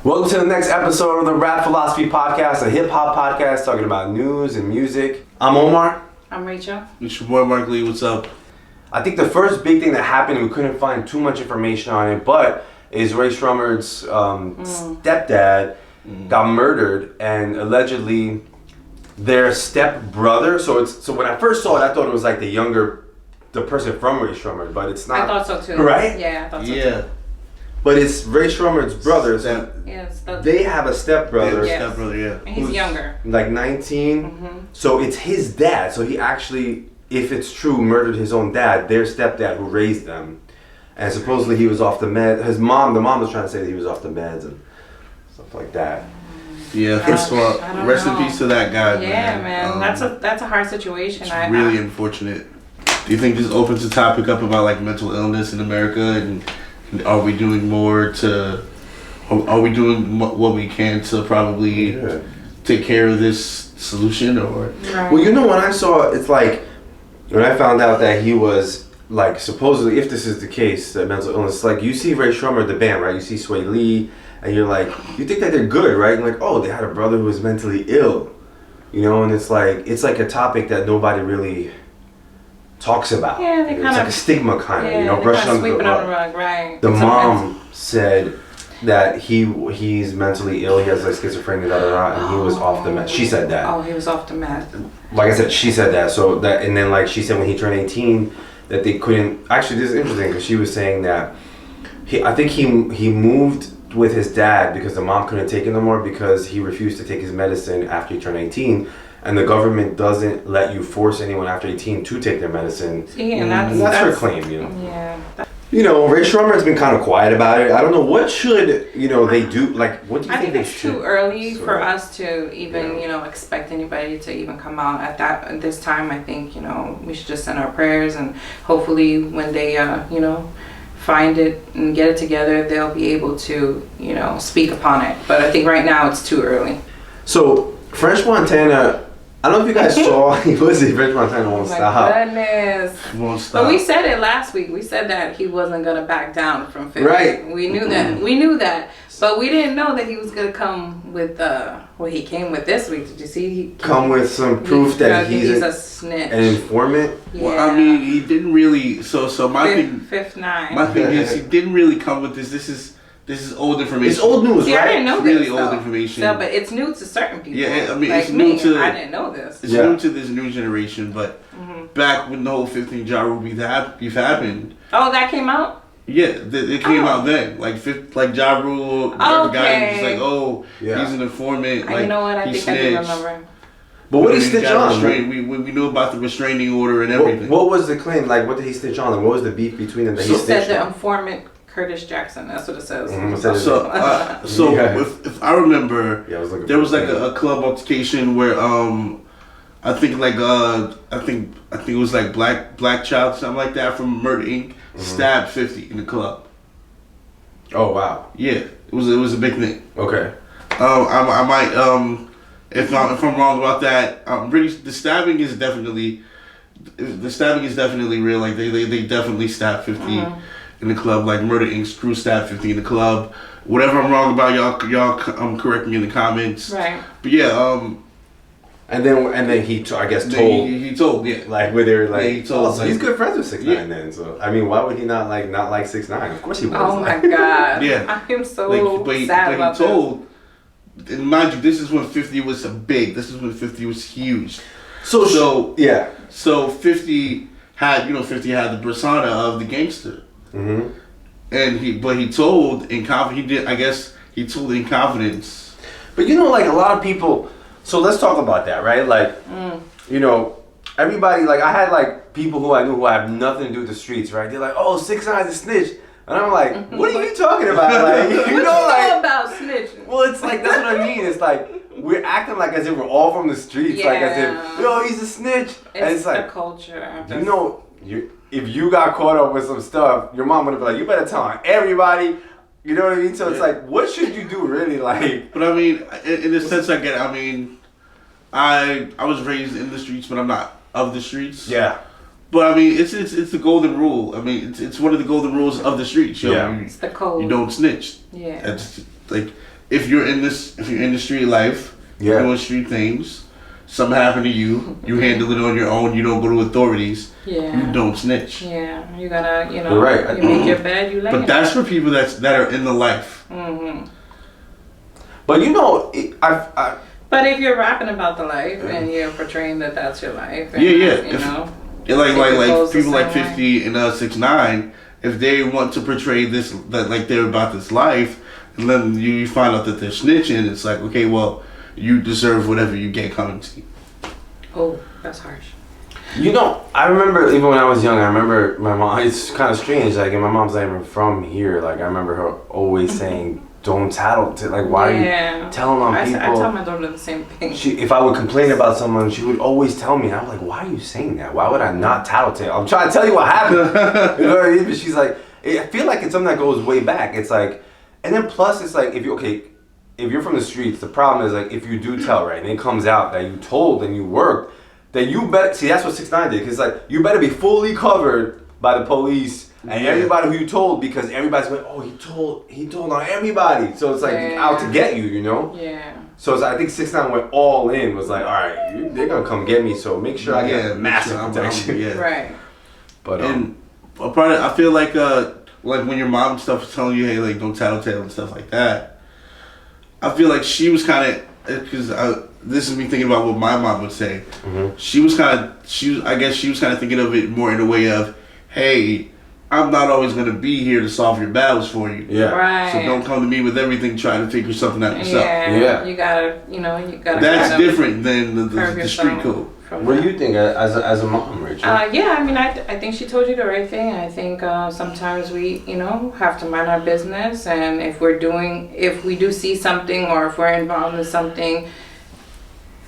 Welcome to the next episode of the Rap Philosophy Podcast, a hip-hop podcast talking about news and music. I'm Omar. I'm Rachel. It's your boy Mark Lee, what's up? I think the first big thing that happened, and we couldn't find too much information on it, but is Rae Sremmurd's stepdad got murdered, and allegedly their stepbrother, so when I first saw it, I thought it was like the person from Rae Sremmurd, but it's not. I thought so too. Right? Yeah, I thought so Yeah. too. But it's Rae Sremmurd's brother, so Yes, they have a stepbrother. Yes. Stepbrother, yeah. And he's younger. Like 19. So it's his dad. So he actually, if it's true, murdered his own dad, their stepdad who raised them. And supposedly he was off the meds. The mom was trying to say that he was off the meds and stuff like that. Yeah, first of all, rest in peace to that guy, Yeah, man. That's a hard situation. It's really unfortunate. Do you think this opens the topic up about like mental illness in America, and are we doing more to, are we doing what we can to probably take care of this solution, or? Right. Well, you know, when I saw, it's like, when I found out that he was, like, supposedly, if this is the case, that mental illness, like, you see Rae Sremmurd, the band, right? You see Sway Lee, and you're like, you think that they're good, right? And like, oh, they had a brother who was mentally ill, you know? And it's like a topic that nobody really talks about. Yeah, they it's kind like of a stigma, kind of, you know, they brushed kinda under sweep the it on rug. the rug, right? The It's mom said that he's mentally ill. He has like schizophrenia, and he was off the meds. She said that. Oh, he was off the meds. Like I said, she said that. So that, and then like she said when he turned 18, that they couldn't. Actually, this is interesting because she was saying that I think he moved with his dad because the mom couldn't take it no more because he refused to take his medicine after he turned 18. And the government doesn't let you force anyone after 18 to take their medicine. See, and that's her claim, you know. Yeah. You know, Rae Sremmurd's been kind of quiet about it. I don't know, what should, you know, they do, like, what do you I think think they it's should? too early sort for of- us to even, you know, expect anybody to even come out at this time. I think, you know, we should just send our prayers, and hopefully when they, you know, find it and get it together, they'll be able to, you know, speak upon it. But I think right now it's too early. So, French Montana, I don't know if you guys saw, French Montana won't Oh my stop. goodness. Won't stop. But we said it last week. We said that he wasn't going to back down from 50. Right. We knew that. We knew that. But we didn't know that he was going to come with, well, he came with this week. Did you see? He Come with some proof that he's a snitch. an informant. Yeah. Well, I mean, he didn't really. So my thing. Fifth nine. My thing is, he didn't really come with this. This is old information. It's old news, See, right? I didn't know It's really this, old though. information. So, but it's new to certain people. Yeah, I mean, like it's new me, to- I didn't know this. It's Yeah. new to this new generation, but back when the whole 15 Ja Rule beef happened, Oh, that came out? yeah, it came out then. Like Ja Rule, whatever guy was just like, oh, Yeah. he's an informant. You Like, know what? I he think I do snitched. remember. But what did he He stitch got on? restrained. We knew about the restraining order and everything. What was the claim? Like, what did he stitch on? And what was the beef between them that he She said stitched the on? informant Curtis Jackson. That's what it says. Mhm, it says- So Yeah. if I remember, Yeah, I was looking there for was the like thing. a club altercation where I think it was like Black Child, something like that, from Murder Inc. Stabbed 50 in the club. Oh, wow. Yeah, it was a big thing. Okay. I might if I'm wrong about that, really the stabbing is definitely real. Like they definitely stabbed 50 in the club. Like Murder Inc.'s crew stabbed 50 in the club. Whatever I'm wrong about, y'all correct me in the comments. Right. But yeah, And then he, I guess, told, he told, yeah. like, where they were like, Yeah, he told, oh, so he's like- good friends with 6ix9ine Yeah. then. So, I mean, why would he not like 6ix9ine? Of course he was. Oh my like, God. Yeah. I am so But sad about he told, and mind you, this is when 50 was big. This is when 50 was huge. So yeah. So 50 had the persona of the gangster. Mm-hmm. And he told in confidence. He told in confidence. But you know, like, a lot of people, so let's talk about that, right? Like, you know, everybody, like, I had, like, people who I knew who have nothing to do with the streets, right? They're like, oh, 6ix9ine's a snitch. And I'm like, what are you talking about? Like, you What know, you know like, about snitching? well, it's like, that's what I mean. It's like, we're acting like as if we're all from the streets, like as if, yo, he's a snitch. And it's the like, culture. you know, if you got caught up with some stuff, your mom would be like, you better tell on everybody. You know what I mean? So it's like, what should you do really? Like, But I mean, in the sense I get it, I mean, I was raised in the streets, but I'm not of the streets. yeah. But I mean, it's the golden rule. I mean, it's one of the golden rules of the streets. Yo. Yeah. It's the code. You don't snitch. Yeah. That's like if you're in the street life, doing street things, something happened to you, you handle it on your own. You don't go to authorities. Yeah. You don't snitch. Yeah, you gotta, you know, You're right. You make your bed, you lay. But that's for people that are in the life. Mm-hmm. But you know, But if you're rapping about the life and you're portraying that that's your life, and, you know, like people like way. 50 and 6ix9ine, if they want to portray this that like they're about this life, and then you find out that they're snitching, it's like, okay, well, you deserve whatever you get coming to you. Oh, that's harsh. you know, I remember even when I was young. I remember my mom. It's kind of strange. Like, and my mom's not even from here. Like, I remember her always saying, "Don't tattle." Like, why are you telling on people? I tell my daughter the same thing. If I would complain about someone, she would always tell me. And I'm like, why are you saying that? Why would I not tattletale? I'm trying to tell you what happened. You know what I mean? But she's like, I feel like it's something that goes way back. It's like, and then plus it's like, if you're from the streets, the problem is like if you do tell, right, and it comes out that you told and you worked, then you better see. That's what 6ix9ine did. Cause like you better be fully covered by the police and everybody who you told, because everybody's going, oh, he told on everybody. So it's like out to get you, you know? Yeah. So I think 6ix9ine went all in. Was like, all right, they're gonna come get me. So make sure I get massive protection. Right. But and a part of, I feel like when your mom and stuff was telling you, hey, like don't tattletale and stuff like that. I feel like she was kind of, because this is me thinking about what my mom would say. Mm-hmm. I guess she was kind of thinking of it more in a way of, hey, I'm not always going to be here to solve your battles for you. Yeah. Right. So don't come to me with everything trying to figure something out yourself. Yeah. You gotta. That's different than the street code. What do you think as a mom, Rachel? Yeah, I mean, I think she told you the right thing. I think sometimes we, have to mind our business, and if we do see something, or if we're involved in something,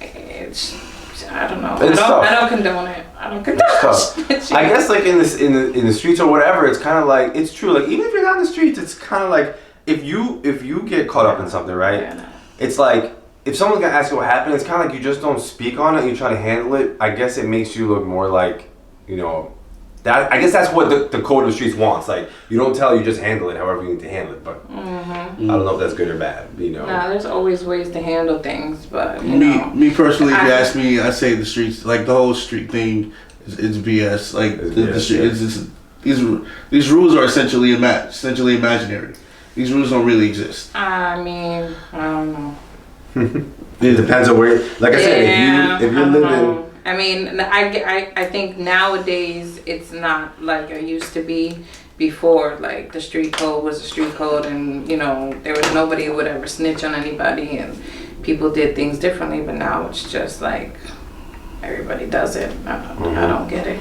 I don't know. I don't condone it. I don't condone it. I guess like in the streets or whatever, it's kind of like, it's true. Like even if you're not in the streets, it's kind of like if you get caught up in something, right? It's like, if someone's gonna ask you what happened, it's kind of like you just don't speak on it. You try to handle it. I guess it makes you look more like, that. I guess that's what the code of the streets wants. Like you don't tell, you just handle it however you need to handle it. But I don't know if that's good or bad. Nah, there's always ways to handle things, but me personally, if you ask me, I say the streets, like the whole street thing, is BS. Like the street, these rules are essentially imaginary. These rules don't really exist. I mean, I don't know. It depends on where, like I said, if you're living. I mean, I think nowadays it's not like it used to be before. Like the street code was a street code, and there was nobody who would ever snitch on anybody, and people did things differently. But now it's just like everybody does it. I don't get it.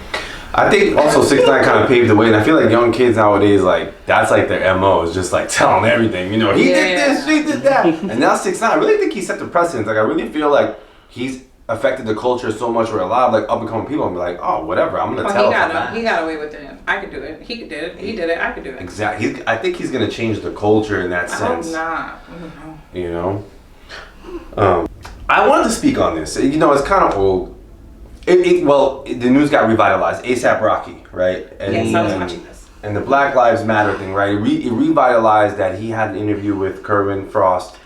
I think also 6ix9ine kind of paved the way, and I feel like young kids nowadays, like that's like their MO, is just like telling everything. He did this, she did that, and now 6ix9ine, I really think he set the precedence. Like I really feel like he's affected the culture so much where a lot of like up and coming people will be like, oh, whatever, I'm gonna tell. He got away with it. I could do it. He could do it. He did it. I could do it. Exactly. I think he's gonna change the culture in that sense. I hope not. I wanted to speak on this. It's kind of old. The news got revitalized. A$AP Rocky, right? Yes, I was watching this. And the Black Lives Matter thing, right? It revitalized that he had an interview with Kerwin Frost,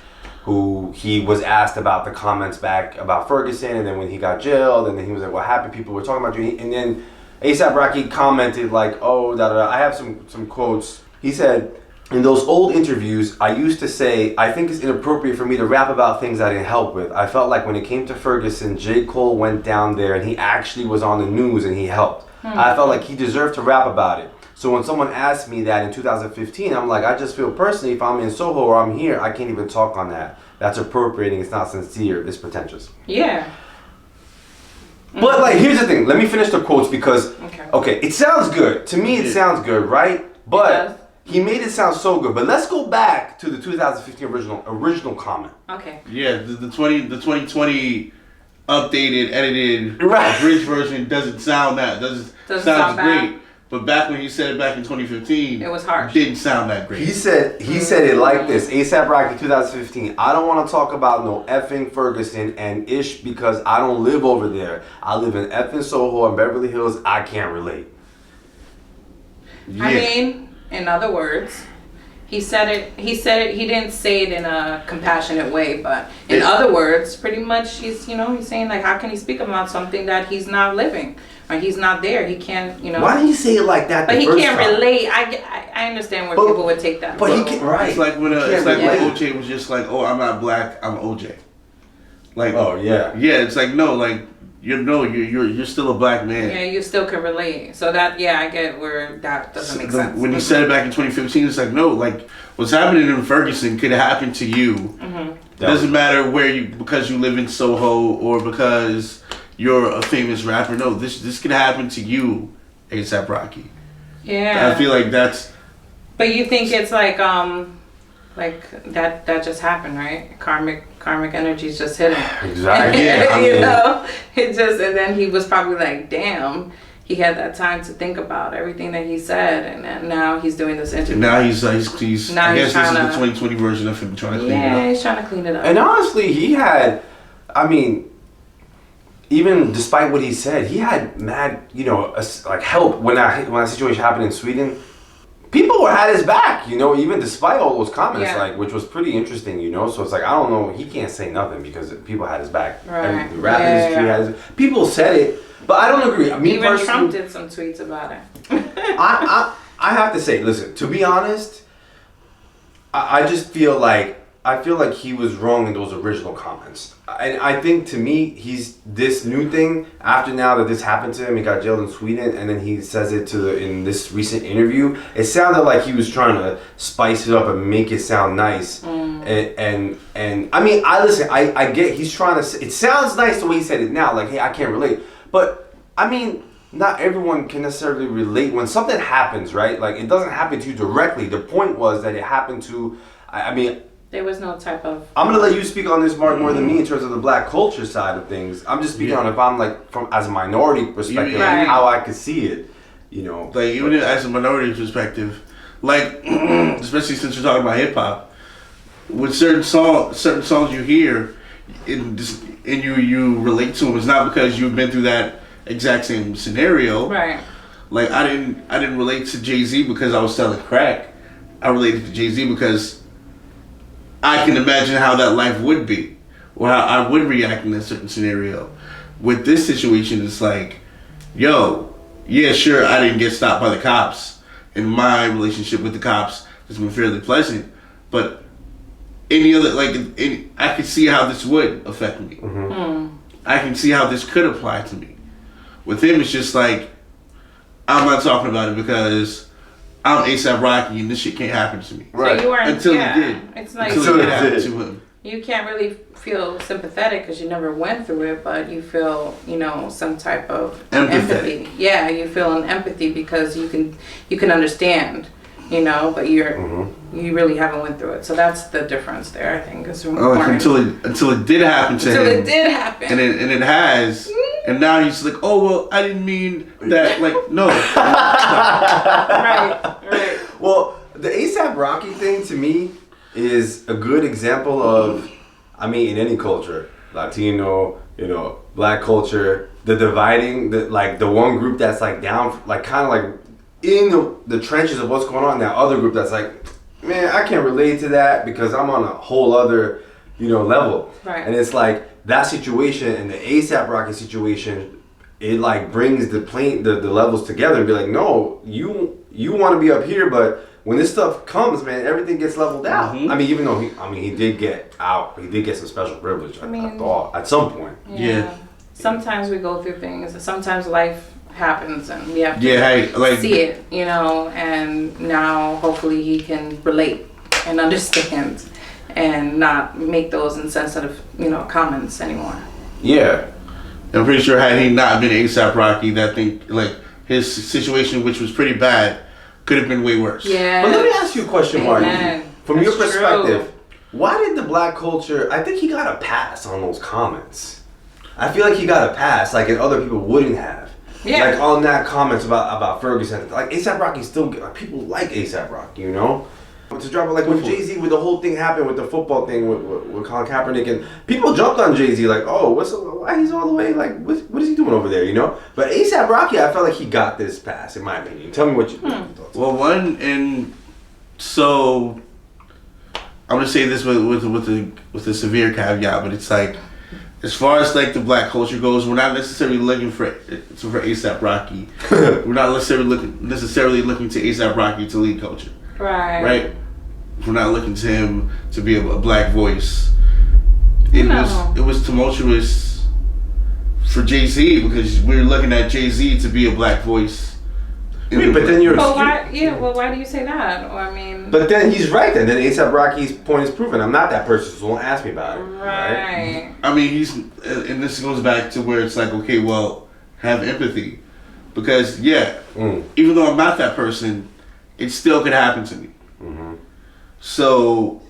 who he was asked about the comments back about Ferguson, and then when he got jailed, and then he was like, "What happened? People were talking about you." And then A$AP Rocky commented like, "Oh, da da da." I have some quotes. He said, "In those old interviews, I used to say, I think it's inappropriate for me to rap about things I didn't help with. I felt like when it came to Ferguson, J. Cole went down there and he actually was on the news and he helped. I felt like he deserved to rap about it. So when someone asked me that in 2015, I'm like, I just feel personally, if I'm in Soho or I'm here, I can't even talk on that. That's appropriating. It's not sincere. It's pretentious." Yeah. But like, here's the thing. Let me finish the quotes because, okay, it sounds good. To me, it sounds good, right? But he made it sound so good. But let's go back to the 2015 original comment. Okay. Yeah, the 2020 updated, edited, bridge version doesn't sound great. But back when he said it back in 2015, it was harsh. Didn't sound that great. He said it like this. A$AP Rocky 2015. "I don't want to talk about no effing Ferguson and ish because I don't live over there. I live in effing Soho and Beverly Hills. I can't relate." Yeah. I mean, in other words, He said it. He didn't say it in a compassionate way, but in other words, pretty much he's saying like, how can he speak about something that he's not living or he's not there? He can't, Why did he say it like that? But he can't relate. I understand where people would take that. But he can't. Right. It's like when OJ was just like, oh, I'm not black, I'm OJ. Like, oh yeah, it's like no, like you're still a black man. Yeah, you still can relate. So that I get where that doesn't make sense. When he said it back in 2015, it's like no, like what's happening in Ferguson could happen to you. Mm-hmm. It doesn't matter because you live in Soho or because you're a famous rapper. No, this could happen to you, A$AP Rocky. Yeah, I feel like that's. But you think it's like that just happened, right? Karmic energies just hit him. Exactly. It just, and then he was probably like, damn, he had that time to think about everything that he said, and then now he's doing this interview. And now he's I guess this is the 2020 version of him trying to clean it up. Yeah, he's trying to clean it up. And honestly, he had, even despite what he said, he had mad, like help when that situation happened in Sweden. People had his back, even despite all those comments, which was pretty interesting, So it's like, I don't know, he can't say nothing because people had his back. Right. The rap industry has people said it, but I don't agree. Even Trump did some tweets about it. I have to say, listen, to be honest, I just feel like he was wrong in those original comments. And I think to me, he's this new thing after now that this happened to him. He got jailed in Sweden, and then he says it in this recent interview. It sounded like he was trying to spice it up and make it sound nice. And I get he's trying to. It sounds nice the way he said it now. Like, hey, I can't relate, but not everyone can necessarily relate when something happens, right? Like, it doesn't happen to you directly. The point was that it happened to. There was no type of. I'm gonna let you speak on this, Mark, more than me in terms of the black culture side of things. I'm just speaking on if I'm like from as a minority perspective, how I could see it, Like even as a minority perspective, like especially since you're talking about hip hop, with certain songs you hear, and you relate to them. It's not because you've been through that exact same scenario, right? Like I didn't relate to Jay-Z because I was selling crack. I related to Jay-Z because I can imagine how that life would be, or how I would react in a certain scenario. With this situation, it's like, yo, yeah, sure, I didn't get stopped by the cops, and my relationship with the cops has been fairly pleasant, but I can see how this would affect me. Mm-hmm. I can see how this could apply to me. With him, it's just like, I'm not talking about it because I'm A$AP Rocky and this shit can't happen to me. Right. So you weren't, until it did. It's like until it happened to him. You can't really feel sympathetic because you never went through it, but you feel, some type of empathy. Yeah, you feel an empathy because you can understand, but you really haven't went through it. So that's the difference there, I think. Is until it did happen to him. Until it did happen. And it has. And now he's like, oh, well, I didn't mean that, like, no. Right. Well, the A$AP Rocky thing, to me, is a good example of, in any culture, Latino, black culture, the dividing, the one group that's, like, down, like, kind of, like, in the trenches of what's going on, and that other group that's like, man, I can't relate to that because I'm on a whole other, level. Right. And it's like, that situation and the A$AP Rocky situation, it like brings the levels together and be like, no, you want to be up here, but when this stuff comes, man, everything gets leveled out. Mm-hmm. Even though he did get out, he did get some special privilege. I thought at some point. Yeah. Sometimes we go through things. Sometimes life happens and we have to see it, and now hopefully he can relate and understand and not make those insensitive, comments anymore. Yeah. I'm pretty sure had he not been A$AP Rocky, that thing, like, his situation, which was pretty bad, could have been way worse. Yeah. But let me ask you a question, Martin. From your perspective, true. Why did the black culture, I think he got a pass on those comments. I feel like he got a pass, like, and other people wouldn't have. Yeah. Like, on that comments about Ferguson. Like, A$AP Rocky still, people like A$AP Rocky, To drop it, like when Jay-Z, with the whole thing happened with the football thing with Colin Kaepernick, and people jumped on Jay-Z like, oh, why he's all the way, like, what is he doing over there, But A$AP Rocky, I felt like he got this pass, in my opinion. Tell me what you thought. Well, one, in So I'm gonna say this with a severe caveat, but it's like, as far as like the black culture goes, we're not necessarily looking for ASAP Rocky. We're not necessarily looking to ASAP Rocky to lead culture. Right. We're not looking to him to be a black voice. It was tumultuous for Jay-Z because we were looking at Jay-Z to be a black voice. Wait, but then why do you say that? Well, I mean. But then he's right. Then ASAP Rocky's point is proven. I'm not that person, so don't ask me about it. Right. I mean, and this goes back to where it's like, okay, well, have empathy, because even though I'm not that person, it still could happen to me. Mm-hmm. So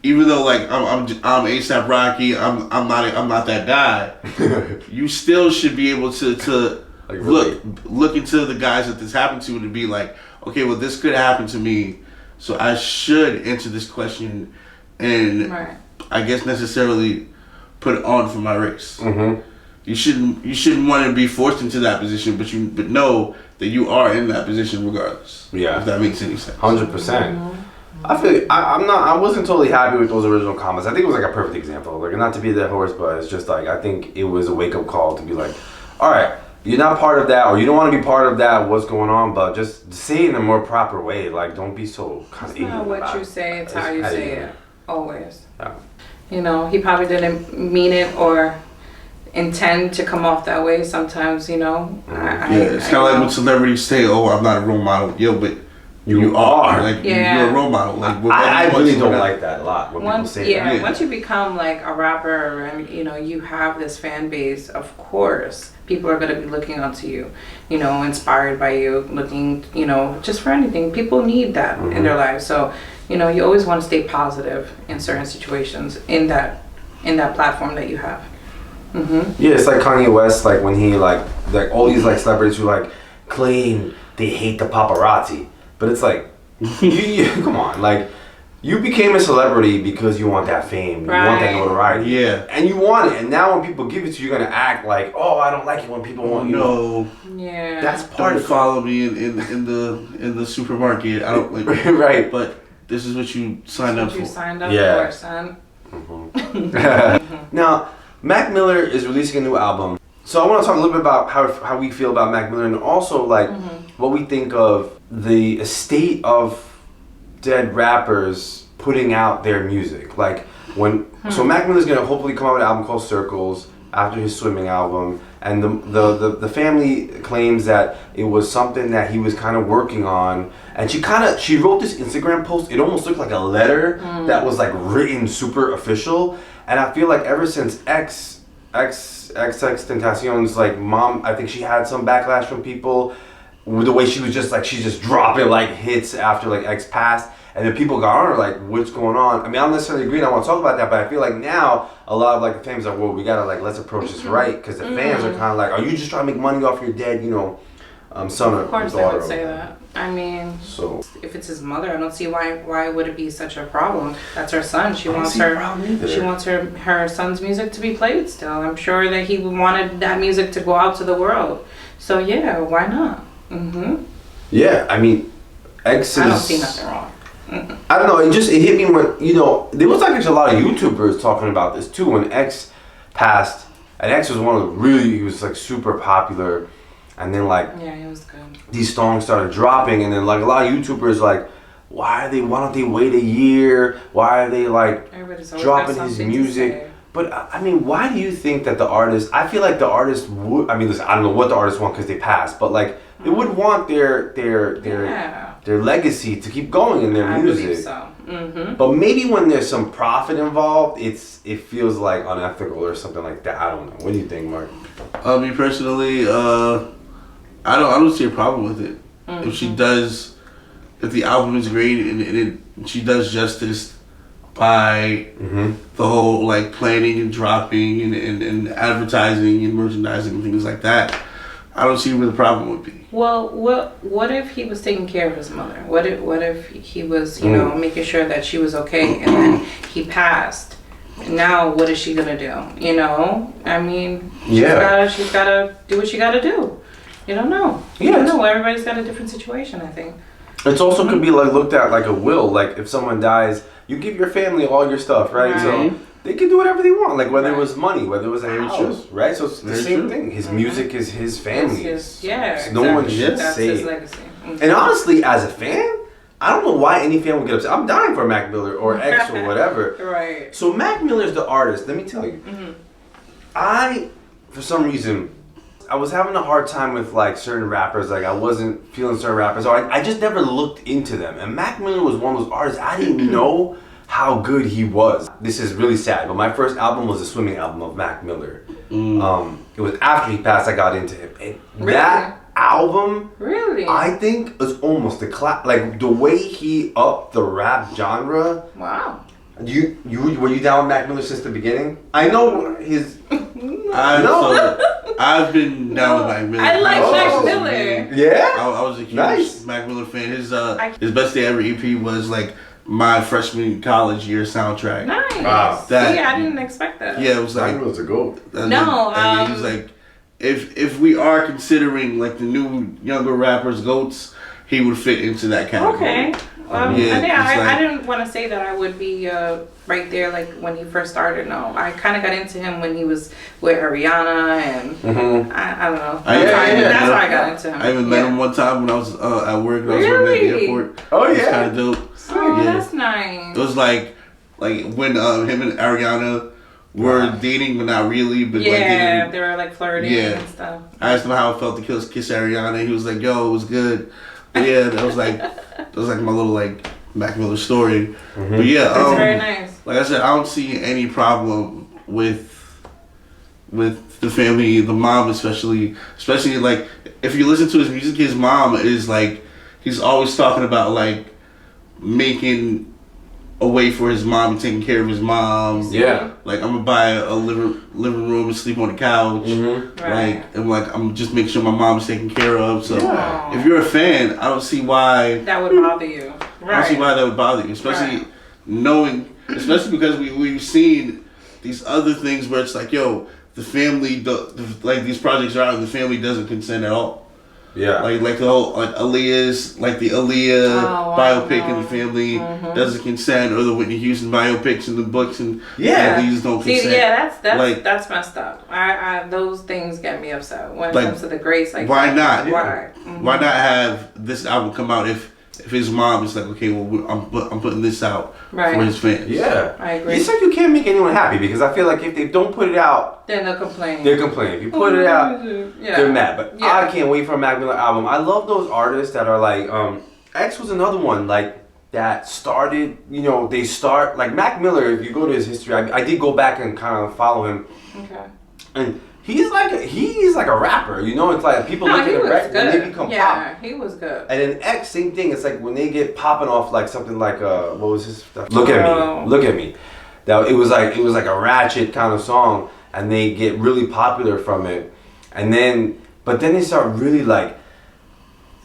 even though like I'm ASAP Rocky, I'm not that guy. You still should be able to. Like look into the guys that this happened to and be like, okay, well, this could happen to me, so I should answer this question, and I guess necessarily put it on for my race. Mm-hmm. You shouldn't want to be forced into that position, but know that you are in that position regardless. Yeah, if that makes any sense. 100%. I feel I wasn't totally happy with those original comments. I think it was like a perfect example. Like, not to be that horse, but it's just like, I think it was a wake up call to be like, all right. You're not part of that, or you don't want to be part of that, what's going on, but just say it in a more proper way. Like, don't be so kind of ignorant. It's not what you say, it's how you say it. Always. Yeah. You know, he probably didn't mean it or intend to come off that way sometimes, you know. It's kind of like when celebrities say, oh, I'm not a role model. Yo, but you are. Like, you're a role model. Like, I really don't like that a lot when people say that. Once you become like a rapper and, you know, you have this fan base, of course, people are going to be looking onto you, you know, inspired by you, looking, you know, just for anything. People need that in their lives. So, you know, you always want to stay positive in certain situations in that platform that you have. Mm-hmm. Yeah, it's like Kanye West, like when he like all these like celebrities who like claim they hate the paparazzi, but it's like, you come on, like, you became a celebrity because you want that fame, you want that notoriety, and you want it. And now when people give it to you, you're gonna act like, oh, I don't like it when people want you. No, that's part of. Follow me in the supermarket. I don't like right, but this is what you signed up for. You signed up for, son. Mm-hmm. Now, Mac Miller is releasing a new album, so I want to talk a little bit about how we feel about Mac Miller, and also like what we think of the state of dead rappers putting out their music. Like so Mac Miller's gonna hopefully come out with an album called Circles after his swimming album, and the family claims that it was something that he was kind of working on, and she wrote this Instagram post. It almost looked like a letter that was like written super official, and I feel like ever since XXXTentacion's like mom, I think she had some backlash from people with the way she was just like, she's just dropping like hits after like X passed, and then people got on her like, what's going on? I mean, I don't necessarily agree, and I want to talk about that, but I feel like now a lot of like the fans are like, well, we gotta like, let's approach this right, because the fans are kind of like, are you just trying to make money off your dead, you know, son or daughter? Of course they would say that. I mean, so if it's his mother, I don't see why would it be such a problem. That's her son. She wants her son's music to be played still. I'm sure that he wanted that music to go out to the world. So yeah, why not? Mm-hmm. Yeah, I mean, X is... I don't see nothing wrong. Mm-mm. I don't know, it hit me when, you know, there was like a lot of YouTubers talking about this too when X passed, and X was he was like super popular, and then like... Yeah, he was good. These songs started dropping, and then like a lot of YouTubers like, why don't they wait a year? Why are they like dropping his music? But I mean, why do you think that the artist? I feel like the artist would. I mean, listen, I don't know what the artists want because they passed, but like they would want their legacy to keep going in their music. I believe so. Mm-hmm. But maybe when there's some profit involved, it feels like unethical or something like that. I don't know. What do you think, Mark? Me personally, I don't see a problem with it. Mm-hmm. If the album is great and she does justice by the whole like planning and dropping and advertising and merchandising and things like that, I don't see where the problem would be. Well, what if he was taking care of his mother? What if he was, you know, making sure that she was okay, and then he passed? Now what is she gonna do? You know, I mean, she's gotta do what she gotta do. You don't know. You don't know. Everybody's got a different situation, I think. It's also could be like looked at like a will. Like if someone dies, you give your family all your stuff, right? So they can do whatever they want. Like whether it was money, whether it was a house, right? So it's the same thing. His music is his family. So no one should say. His legacy. And honestly, as a fan, I don't know why any fan would get upset. I'm dying for Mac Miller or X or whatever. Right. So Mac Miller's the artist. Let me tell you. For some reason, I was having a hard time with like certain rappers. Like I wasn't feeling certain rappers. So I just never looked into them. And Mac Miller was one of those artists I didn't know how good he was. This is really sad, but my first album was the swimming album of Mac Miller. It was after he passed I got into him. And that album, I think, is almost the like the way he upped the rap genre. Wow. Were you down with Mac Miller since the beginning? I know his. I've been down with Mac Miller. I like Mac Miller. Yeah. I was a huge Mac Miller fan. His Best Day Ever EP was like my freshman college year soundtrack. Nice. Wow. I didn't expect that. Yeah, it was like Mac Miller's a goat. He was like, if we are considering like the new younger rappers goats, he would fit into that category. Okay. I didn't want to say that I would be right there like when he first started. No, I kind of got into him when he was with Ariana, and I don't know. That's why I got into him. I even met him one time when I was at work. I was working at the airport. Oh yeah, it was kind of dope. Oh, that's nice. It was like when him and Ariana were dating, but not really. But they were like flirting and stuff. I asked him how it felt to kiss Ariana. He was like, "Yo, it was good." But yeah, that was like my little like Mac Miller story. But yeah, it's very nice. Like I said, I don't see any problem with the family, the mom especially like if you listen to his music, his mom is like he's always talking about like making a way for his mom and taking care of his mom. Yeah. Like I'm gonna buy a living room and sleep on the couch. I'm just making sure my mom's taken care of. So if you're a fan, I don't see why that would bother you. I don't see why that would bother you, especially especially because we've seen these other things where it's like, yo, the family, like these projects are out and the family doesn't consent at all. Yeah. Like the whole Aaliyah's like the Aaliyah biopic in the family doesn't consent, or the Whitney Houston biopics in the books and these don't consent. That's messed up. I those things get me upset when it comes to the greats. Like why not? Why? Why not have this album come out if his mom is like, okay, well, I'm putting this out for his fans. Yeah, I agree. It's like you can't make anyone happy because I feel like if they don't put it out, then they'll complain. If you put it out, they're mad. But I can't wait for a Mac Miller album. I love those artists that are like, X was another one like that started. They start like Mac Miller. If you go to his history, I did go back and kind of follow him. Okay. And he's like a rapper, It's like people look at him when they become pop. Yeah, he was good. And then X, same thing. It's like when they get popping off like something like what was his stuff? Look at me. That it was like a ratchet kind of song, and they get really popular from it, but then they start really like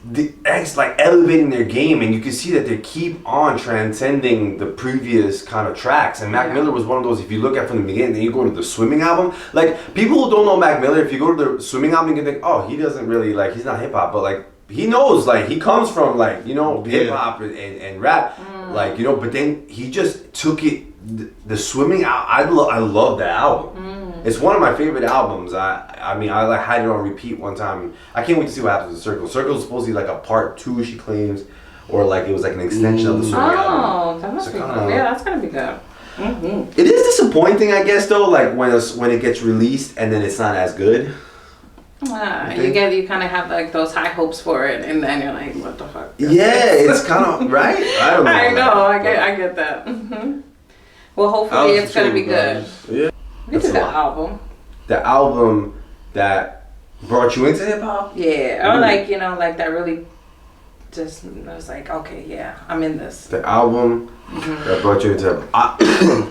the X like elevating their game, and you can see that they keep on transcending the previous kind of tracks. And Mac Miller was one of those. If you look at from the beginning, then you go to the Swimming album. Like people who don't know Mac Miller, if you go to the Swimming album, you can think, oh, he doesn't really like he's not hip hop, but like he knows like he comes from like hip hop and rap, But then he just took it. The Swimming, I love that album. It's one of my favorite albums. I mean, I like had it on repeat one time. I can't wait to see what happens with Circle. Circle is supposed to be like a part 2, she claims, or like it was like an extension of the Swimming album. Oh, that must be good. Yeah, that's gonna be good. It is disappointing, I guess, though. Like when it gets released and then it's not as good. You kind of have like those high hopes for it, and then you're like, what the fuck? Yeah, it's kind of right. I don't know. I get that. Well, hopefully it's gonna be good. Yeah. This is the album. The album that brought you into hip hop? Yeah. Or like, like that really just was like, okay, yeah, I'm in this. The album that brought you into hip hop.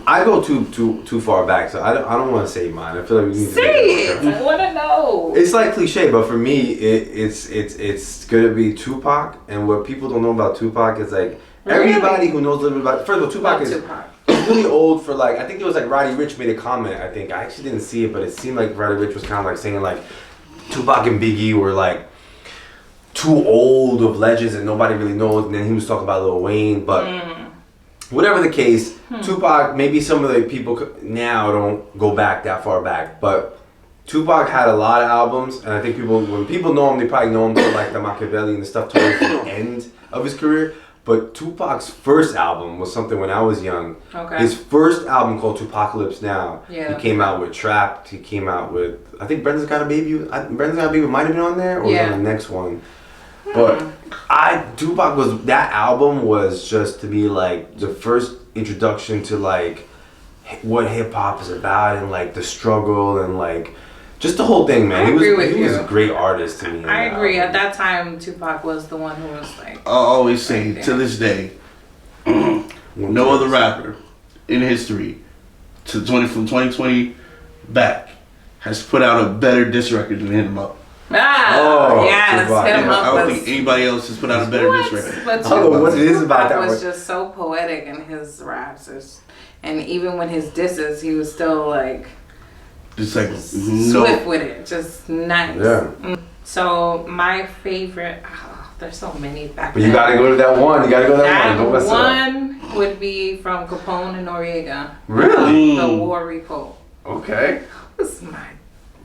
I go too far back, so I don't want to say mine. I feel like we need to say it. I want to know. It's like cliche, but for me, it's gonna be Tupac. And what people don't know about Tupac is like everybody who knows a little bit about. First of all, Tupac is really old for like. I think it was like Roddy Ricch made a comment. I think I actually didn't see it, but it seemed like Roddy Ricch was kind of like saying like Tupac and Biggie were like too old of legends and nobody really knows. And then he was talking about Lil Wayne, but whatever the case, Tupac. Maybe some of the people now don't go back that far back, but Tupac had a lot of albums, and I think when people know him, they probably know him for like the Machiavelli and the stuff towards the end of his career. But Tupac's first album was something when I was young. Okay. His first album called Tupacalypse Now. Yeah. He came out with Trapped. He came out with, I think Brenda's Got a Baby. Brenda's Got a Baby might have been on there, or was on the next one. But Tupac that album was just to be like the first introduction to like what hip hop is about and like the struggle and like just the whole thing, man. He was a great artist to me. I agree. At that time, Tupac was the one who was like. I always say to this day, no other rapper in history from 2020 back has put out a better diss record than Hit 'Em Up. Yes, Hit 'Em Up. I don't think anybody else has put out a better diss record. But what it is about that was just so poetic in his raps, and even when his disses, he was still like. Just like swift with it, just nice. Yeah. So my favorite, there's so many back. But you gotta go to that one. You gotta go to that one. Don't mess it up. One would be from Capone and Noriega. Really? The War Repo. Okay. That was my.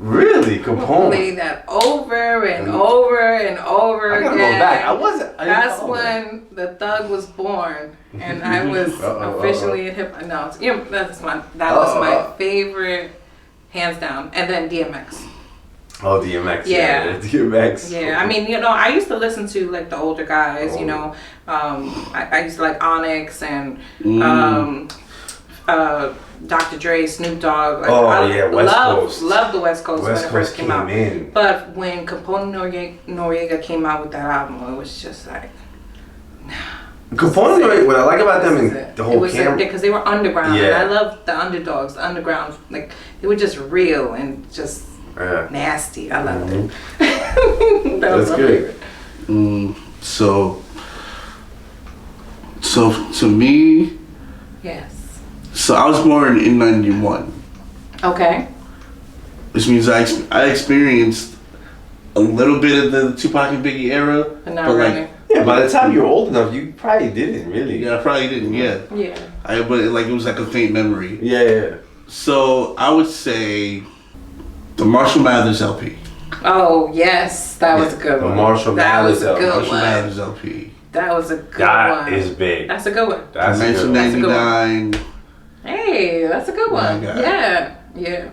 Really, Capone. Play that over and over and over I gotta again. go back. I wasn't. That's when the Thug was born, and I was officially in hip. No, that was my favorite. Hands down. And then DMX. Oh, DMX. Yeah. DMX. Yeah. I mean, I used to listen to like the older guys, I used to like Onyx and Dr. Dre, Snoop Dogg. Like, West Coast. Loved the West Coast West when it Coast first came out. in. But when Capone Noriega came out with that album, it was just like, Capone, what I like about them and the whole camp, because they were underground. Yeah. And I love the underdogs, the underground. Like they were just real and just nasty. I loved it. That was That's good. So to me, yes. So I was born in '91. Okay. Which means I experienced a little bit of the Tupac and Biggie era, But not really. Yeah, by the time you were old enough, you probably didn't really. Yeah, I probably didn't. Yeah. Yeah. But it was like a faint memory. Yeah. So I would say the Marshall Mathers LP. Oh yes, that was a good one. The Marshall Mathers LP. Marshall Mathers LP. That was a good one. That is big. That's a good one. That's 1999. Hey, that's a good one. Yeah.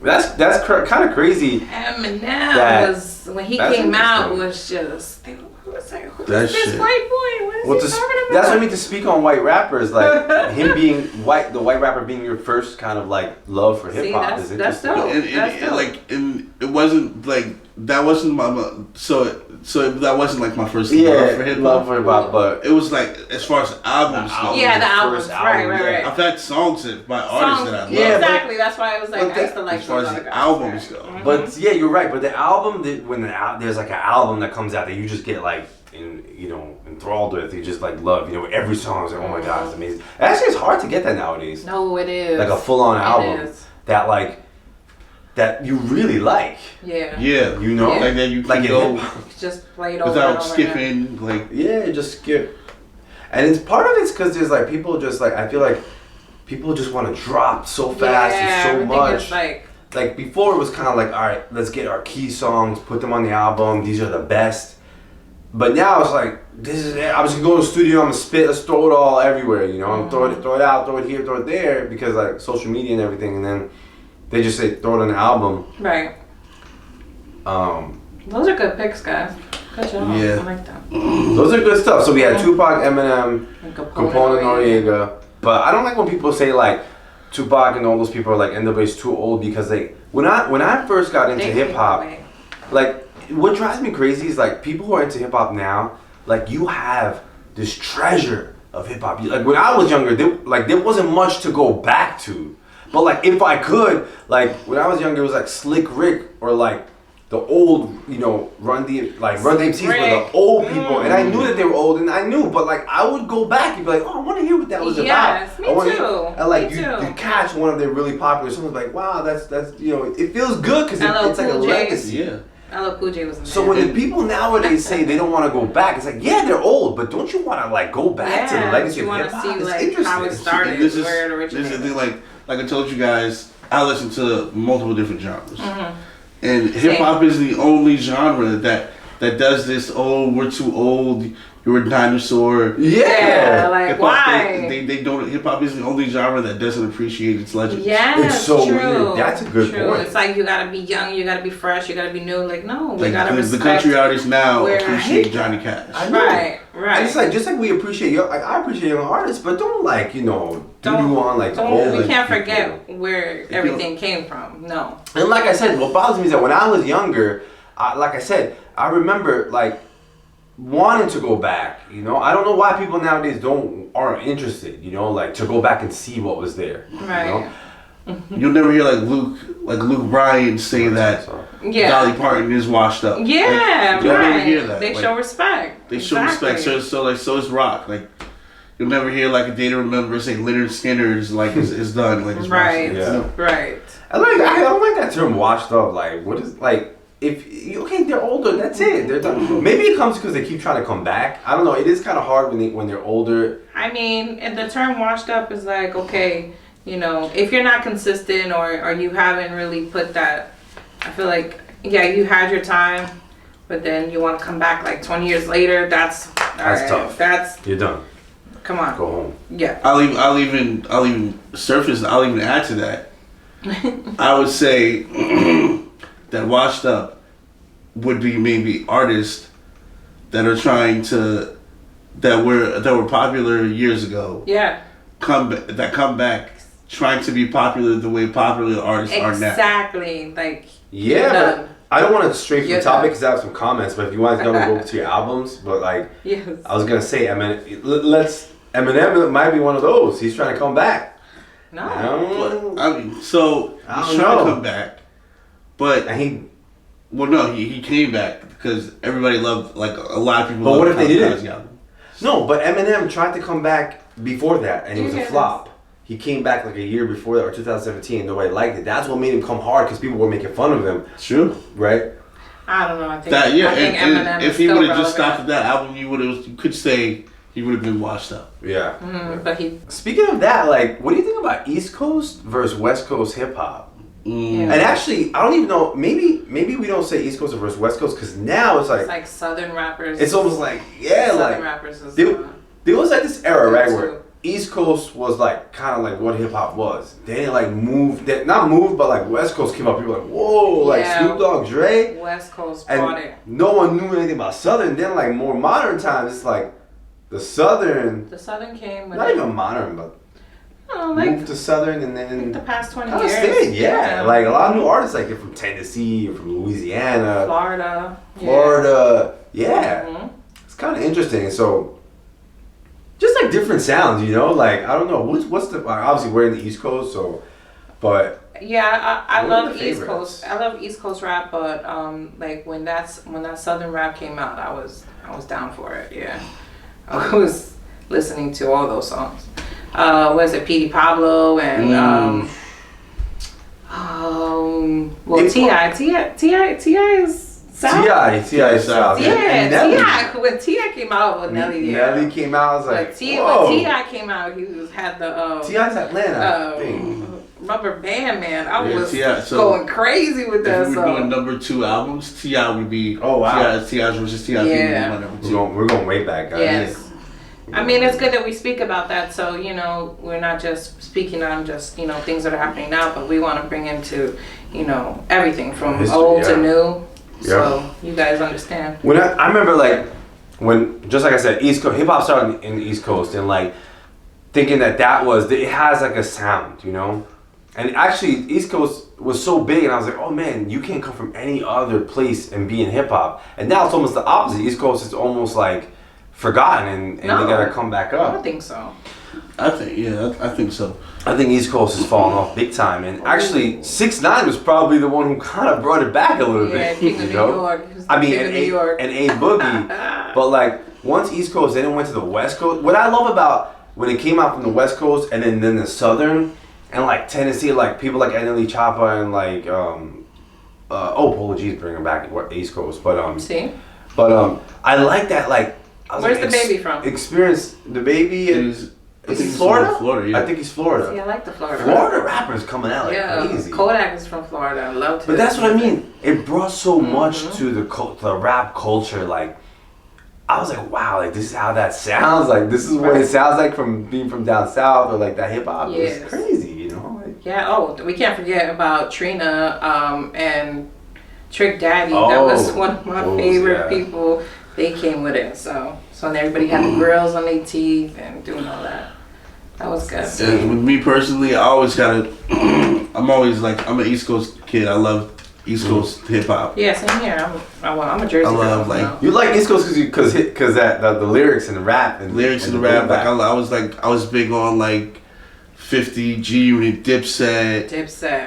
That's kind of crazy. Eminem was when he came out was just. Who's this shit. white boy? What is he talking about? That's what I mean to speak on white rappers, like him being white, the white rapper being your first kind of like love for hip hop is interesting. That's dope. And it wasn't like that wasn't so that wasn't like my first love for hip hop. But it was like as far as albums go. Yeah, the albums, right. I've had songs by artists that I love. Yeah, exactly. That's why I was like, I used to like as far as the albums go. Mm-hmm. But yeah, you're right. But the album, there's like an album that comes out that you just get like enthralled with, you just like love, every song is like, oh my god, it's amazing. Actually, it's hard to get that nowadays. No, it is. Like a full-on album that you really like. Yeah. Yeah. Like that you can go just play it over without skipping, just skip. And it's part of it's because there's like people just like, I feel like people just want to drop so fast and so much. Like before it was kind of like, all right, let's get our key songs, put them on the album. These are the best. But now it's like, this is it. I'm just gonna go to the studio. I'm gonna spit. Let's throw it all everywhere. I'm throw it out, throw it here, throw it there, because like social media and everything. And then they just say throw it on the album. Right. Those are good picks, guys. Good job. Yeah. I like that. Those are good stuff. So we had Tupac, Eminem, Capone, and Noriega. But I don't like when people say like Tupac and all those people are like NWA's too old, because when I first got into hip hop, like. What drives me crazy is like people who are into hip hop now, like you have this treasure of hip hop. Like when I was younger, there wasn't much to go back to. But like if I could, like when I was younger, it was like Slick Rick or like the old, Run DMC's were the old people, and I knew that they were old, and I knew, but like I would go back and be like, oh, I want to hear what that was about. Yes, me too. And like you catch one of their really popular songs, like wow, that's it feels good because it's like a legacy. Yeah. LL Cool J was the So man. when the people nowadays say they don't want to go back, it's like, yeah, they're old, but don't you want to like go back to the legacy of hip hop? See It's like interesting. how it started, And this is, where it this is the originated. thing, like I told you guys, I listen to multiple different genres. Mm-hmm. And hip hop is the only genre that does this, oh, we're too old, you're a dinosaur. Yeah, like Hip-hop, why? They don't, hip hop is the only genre that doesn't appreciate its legends. Yeah, It's so true. weird. That's a good point. It's like you gotta be young, you gotta be fresh, you gotta be new. Like no, we Like gotta the respect. country artists now where- appreciate Johnny Cash. I know. Right. And it's like just like we appreciate young, like I appreciate young artists, but don't like do Don't- on like the old. we can't people. forget where everything came from. No. And like I said, what bothers me is that when I was younger, like I said, I remember like wanting to go back. I don't know why people nowadays aren't interested. Like to go back and see what was there. Right. You'll never hear like Luke Bryan say that Yeah. Dolly Parton is washed up. Yeah, you'll right. never hear that. They Like, show respect. They show respect. So is rock. Like you'll never hear like a day to remember say Leonard Skinner is like is done. Like it's Right. washed up. Yeah. Right. I don't like that term washed up. Like what is like. If they're older, that's it. They're done. Maybe it comes because they keep trying to come back. I don't know. It is kind of hard when they're older. I mean, and the term washed up is like, okay, if you're not consistent or you haven't really put that, I feel like, yeah, you had your time, but then you want to come back like 20 years later. That's tough. You're done. Come on. Go home. Yeah. I'll even surface. I'll even add to that. I would say that washed up would be maybe artists that are trying to that were popular years ago. Yeah. Come back trying to be popular the way popular artists are now. Exactly. Like. Yeah, but I don't want to stray from the topic because I have some comments. But if you want to go to your albums, but like, yes. I was gonna say, Eminem might be one of those. He's trying to come back. No. I mean, so he's trying to come back, but he came back because everybody loved, like a lot of people. But what if they didn't? Album. No, but Eminem tried to come back before that, and it was a Yes. flop. He came back like a year before that, or 2017, and nobody liked it. That's what made him come hard because people were making fun of him. True. Right? I don't know. I think and Eminem. if he would have just stopped at that album, you could say he would have been washed up. Yeah. But he. Speaking of that, like, what do you think about East Coast versus West Coast hip hop? Yeah. And actually, I don't even know. Maybe we don't say East Coast versus West Coast because now it's like Southern rappers. it's almost like Southern rappers is. There was like this era, right, too. where East Coast was like kind of like what hip hop was. Then it like moved, not moved, but like West Coast came up. People were like, whoa, like Snoop Dogg, Dre. West Coast bought it. No one knew anything about Southern. Then like more modern times, it's like the Southern. The Southern came with Not even modern, but moved to Southern and then the past 20 kind of years. stayed. Yeah, like a lot of new artists, like they're from Tennessee, or from Louisiana, Florida. Yeah, it's kind of interesting. So. Just like different sounds, like I don't know what's the obviously we're in the East Coast, so but yeah, I love East favorites? Coast. I love East Coast rap, but like when that Southern rap came out, I was down for it. Yeah, I was listening to all those songs. Was it Petey Pablo and well T.I. is. T.I. is South. Yeah, T.I. When T.I. came out with Nelly, Nelly came out, I was like, when T.I. came out, he had the T.I.'s Atlanta thing. Rubber Band Man. I was so going crazy with that song. If we were doing number 2 albums, T.I. would be T.I.'s versus T.I. Yeah. Would be my number 2. We're going way back, guys. Yes. I mean, it's good that we speak about that. So, we're not just speaking on just, things that are happening now, but we want to bring into, everything from history, old to new. Yeah. So you guys understand. When I remember, like, when, just like I said, East Coast, hip hop started in the East Coast, and like, thinking that it has like a sound, And actually, East Coast was so big, and I was like, oh man, you can't come from any other place and be in hip hop. And now it's almost the opposite. East Coast is almost like forgotten, and they gotta come back up. I don't think so. I think so. I think East Coast has fallen off big time, and actually 6ix9ine was probably the one who kind of brought it back a little bit. King of New York. I mean, and A Boogie, but like once East Coast, then it went to the West Coast. What I love about when it came out from the West Coast and then the Southern and like Tennessee, like people like Annalie Choppa and like Polo G's bringing back East Coast, but See? I like that. Like, I was Where's like, the baby from? Experience the baby. Is he Florida? Florida, yeah. I think he's Florida. See, I like the Florida. Florida rappers coming out like crazy. Kodak is from Florida. I love him. But that's what I mean. It brought so much to the rap culture. Like, I was like, wow, like this is how that sounds. Like, this is what it sounds like from being from down south, or like that hip hop. Yes. It's crazy, you know. Like, yeah. Oh, we can't forget about Trina and Trick Daddy. That was one of my favorite people. They came with it. So and everybody had the grills on their teeth and doing all that. That was good. And with me personally, I always gotta. I'm always like, I'm an East Coast kid. I love East Coast hip hop. Yeah, same here. I'm a Jersey girl. I love like you like East Coast because that the lyrics and the rap and the rap. Like I was big on like 50 G Unit, Dipset,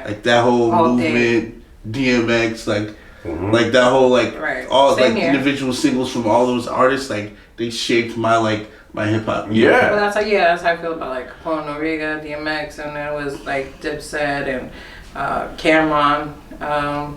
like that whole movement, DMX, like that whole all same like here. individual singles from all those artists. Like they shaped my hip hop. Yeah. Well, that's how I feel about like Capone, Noriega, DMX, and then it was like Dipset and Cameron,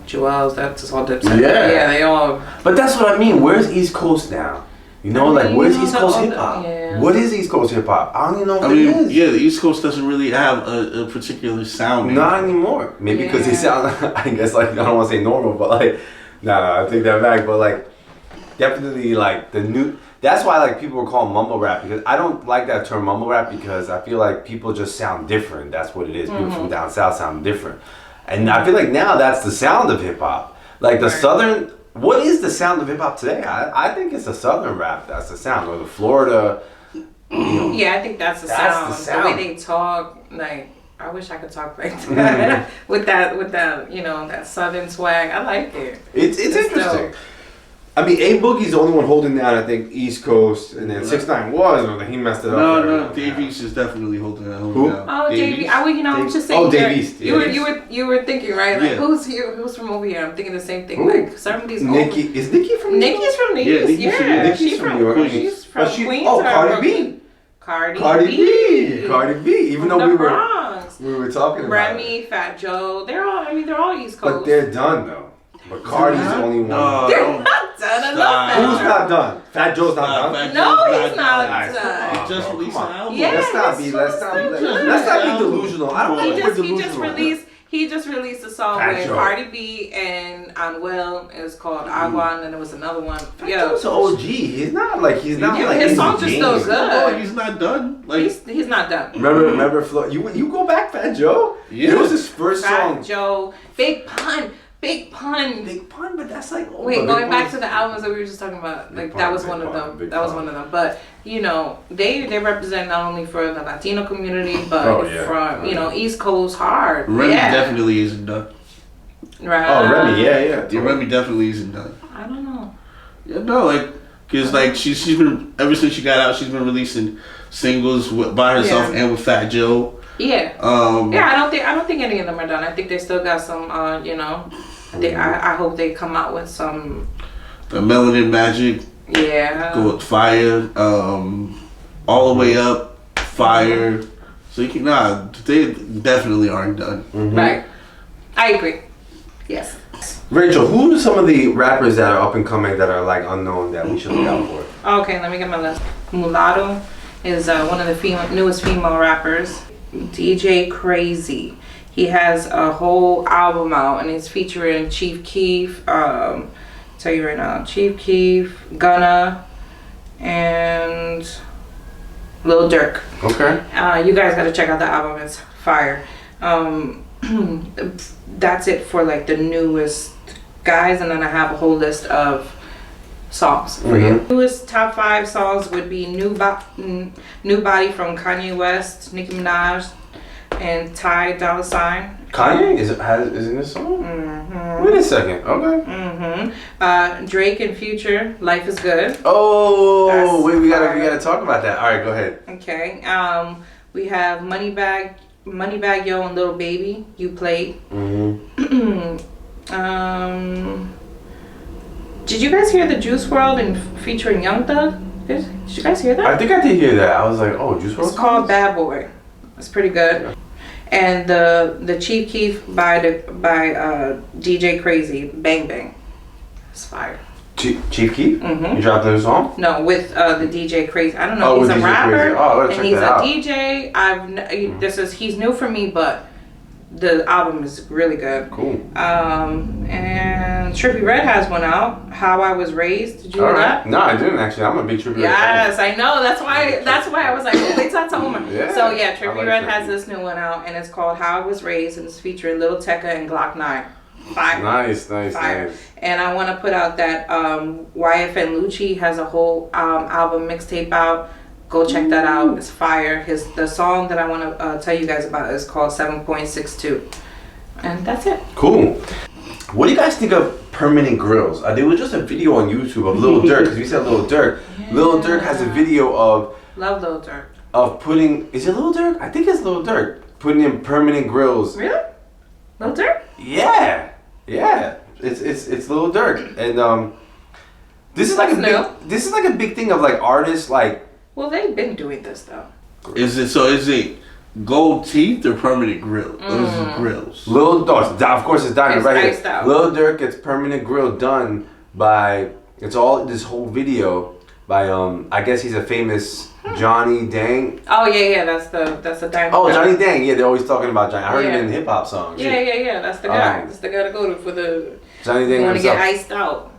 Jewels. That's all Dipset. Yeah, they all. But that's what I mean. Where's East Coast now? You know, like where's East Coast hip hop? Yeah. What is East Coast hip hop? I don't even know what it is. Yeah, the East Coast doesn't really have a particular sound. Not anymore. Maybe because they sound, I guess, like, I don't want to say normal, but like, no, I take that back. But like, definitely like the new. That's why like people call mumble rap, because I don't like that term mumble rap, because I feel like people just sound different. That's what it is. People from down south sound different, and I feel like now that's the sound of hip hop. Like the southern. What is the sound of hip hop today? I think it's the southern rap. That's the sound, or the Florida. You know, yeah, I think that's the sound. The way they talk, like I wish I could talk like that with that that southern swag. I like it. It's interesting. Dope. I mean, A Boogie's the only one holding down, I think, East Coast, and then 6ix9ine was, or he messed it up. No, Davies is definitely holding that. Who? Oh, Davies. I'm just saying. Oh, Davies. You were thinking, right? Like, who's from over here? I'm thinking the same thing. Like, some of these. Nikki. Is Nikki from New York? Nikki's from New York. Yeah, Nikki's from New York. She's from Queens. Oh, Cardi B. Cardi B. Even though we were talking about Remy, Fat Joe. They're all East Coast. But they're done though. But Cardi's the only one. They're not done. I love Fat Joe. Who's not done? Fat Joe's not done. No, he's not done. He just released an album. Yeah, let's not be delusional. I don't want to be delusional. He just released a song with Cardi B and Anuel. It was called Agua, and then there was another one. Yeah, it's an OG. He's not like his songs are still good. Oh, he's not done. Like he's not done. Remember, Flo? You go back, Fat Joe. Yeah, it was his first song. Fat Joe, Big Pun, but that's like wait, going back to the albums that we were just talking about, like that was one of them. That was one of them. But they represent not only for the Latino community, but from East Coast hard. Remy definitely isn't done. Right. Oh, Remy, yeah. Remy definitely isn't done. I don't know. Yeah, no, because she's been, ever since she got out, she's been releasing singles by herself and with Fat Joe. Yeah. I don't think any of them are done. I think they still got some. I hope they come out with some. The Melanin Magic. Yeah. Go with Fire. All the Way Up. Fire. So they definitely aren't done. Mm-hmm. Right. I agree. Yes. Rachel, who are some of the rappers that are up and coming that are like unknown that we should look out for? Okay, let me get my list. Mulatto is one of the newest female rappers. DJ Crazy. He has a whole album out and he's featuring Chief Keef. Tell you right now, Chief Keef, Gunna, and Lil Durk. Okay. You guys gotta check out the album. It's fire. That's it for like the newest guys, and then I have a whole list of songs for you. Newest top 5 songs would be New Body from Kanye West, Nicki Minaj, and Ty Dolla $ign. Kanye is in this song? Mm-hmm. Wait a second. Okay. Mm-hmm. Drake and Future, Life is Good. Oh, wait, we gotta talk about that. All right, go ahead. Okay. We have Moneybag Yo and Lil Baby, You Played. Mm-hmm. Did you guys hear the Juice WRLD and featuring Young Thug? Did you guys hear that? I think I did hear that. I was like, oh, Juice WRLD. It's called Bad Boy. It's pretty good. And the Chief Keef by DJ Crazy, Bang Bang. It's fire. Chief Keef? Mm-hmm. You dropped a new song? No, with the DJ Crazy. I don't know. He's a DJ rapper Crazy. Oh, and he's a DJ. He's new for me, but the album is really good. Cool. And Trippie Redd has one out. How I Was Raised. Did you hear that? No, I didn't actually. I'm a big Trippie Redd Yes, I know. That's why I was like, oh, wait till I tell Omar. Yeah, So yeah, Trippie Redd Trippie. has this new one out, and it's called How I Was Raised, and it's featuring Lil Tecca and Glock 9. Fire. Nice. Fire. And I want to put out that YFN Lucci has a whole album mixtape out. Go check that out. It's fire. The song that I want to tell you guys about is called 7.62. And that's it. Cool. What do you guys think of permanent grills? There was just a video on YouTube of Lil Durk, because we said Lil Durk. Yeah. Lil Durk has a video of... Love Lil Durk. Of putting... Is it Lil Durk? I think it's Lil Durk. Putting in permanent grills. Really? Lil Durk? Yeah. It's Lil Durk. And this is like a big thing of like artists like... Well, they've been doing this though. Is it gold teeth or permanent grill? Those are grills. Of course it's diamond right iced here. out. Lil Durk gets permanent grill done by... It's all this whole video by I guess he's a famous Johnny Dang. Oh yeah, that's the diamond. Oh, Johnny Dang. Yeah, they're always talking about Johnny. I heard him in hip hop songs. Yeah. That's the guy. That's the guy to go to for the Johnny Dang. You want to get iced out.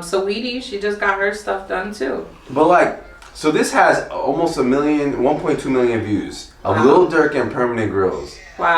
So Weedy, she just got her stuff done too. But like, so this has almost 1.2 million views of Lil Durk and permanent grills. Wow.